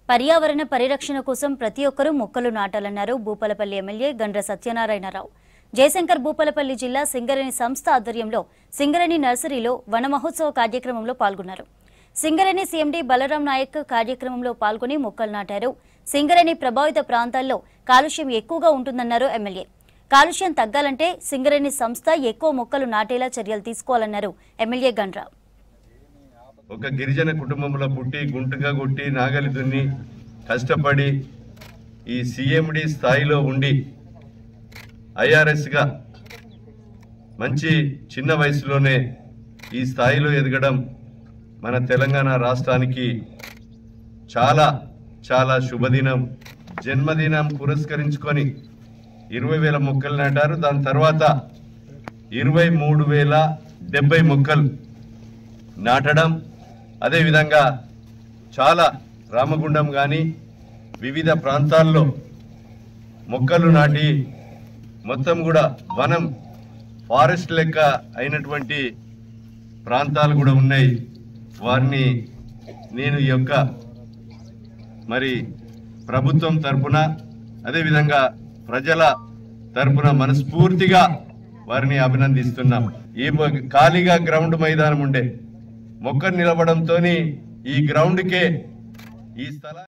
పర్యావరణ పరిరక్షణ కోసం ప్రతి ఒక్కరూ మొక్కలు నాటాలన్నారు భూపాలపల్లి ఎమ్మెల్యే గండ్ర సత్యనారాయణరావు. జయశంకర్ భూపాలపల్లి జిల్లా సింగరేణి సంస్థ ఆధ్వర్యంలో సింగరేణి నర్సరీలో వన మహోత్సవ కార్యక్రమంలో పాల్గొన్నారు. సింగరేణి సీఎండీ బలరాం నాయక్ కార్యక్రమంలో పాల్గొని మొక్కలు నాటారు. సింగరేణి ప్రభావిత ప్రాంతాల్లో కాలుష్యం ఎక్కువగా ఉంటుందన్నారు ఎమ్మెల్యే. కాలుష్యం తగ్గాలంటే సింగరేణి సంస్థ ఎక్కువ మొక్కలు నాటేలా చర్యలు తీసుకోవాలన్నారు ఎమ్మెల్యే గండ్ర. ఒక గిరిజన కుటుంబంలో పుట్టి గుంటుగా కొట్టి నాగలి దున్ని కష్టపడి ఈ సీఎండీ స్థాయిలో ఉండి ఐఆర్ఎస్గా మంచి చిన్న వయసులోనే ఈ స్థాయిలో ఎదగడం మన తెలంగాణ రాష్ట్రానికి చాలా చాలా శుభదినం. జన్మదినం పురస్కరించుకొని 20,000 మొక్కలు నాటారు. దాని తర్వాత 23,070 మొక్కలు నాటడం, అదేవిధంగా చాలా రామగుండం కానీ వివిధ ప్రాంతాల్లో మొక్కలు నాటి మొత్తం కూడా వనం ఫారెస్ట్ లెక్క అయినటువంటి ప్రాంతాలు కూడా ఉన్నాయి. వారిని నేను ఈ యొక్క మరి ప్రభుత్వం తరపున అదేవిధంగా ప్రజల తరపున మనస్ఫూర్తిగా వారిని అభినందిస్తున్నాం. ఈ ఖాళీగా గ్రౌండ్ మైదానం ఉండే మొక్క నిలవడంతో ఈ గ్రౌండ్కే ఈ స్థలం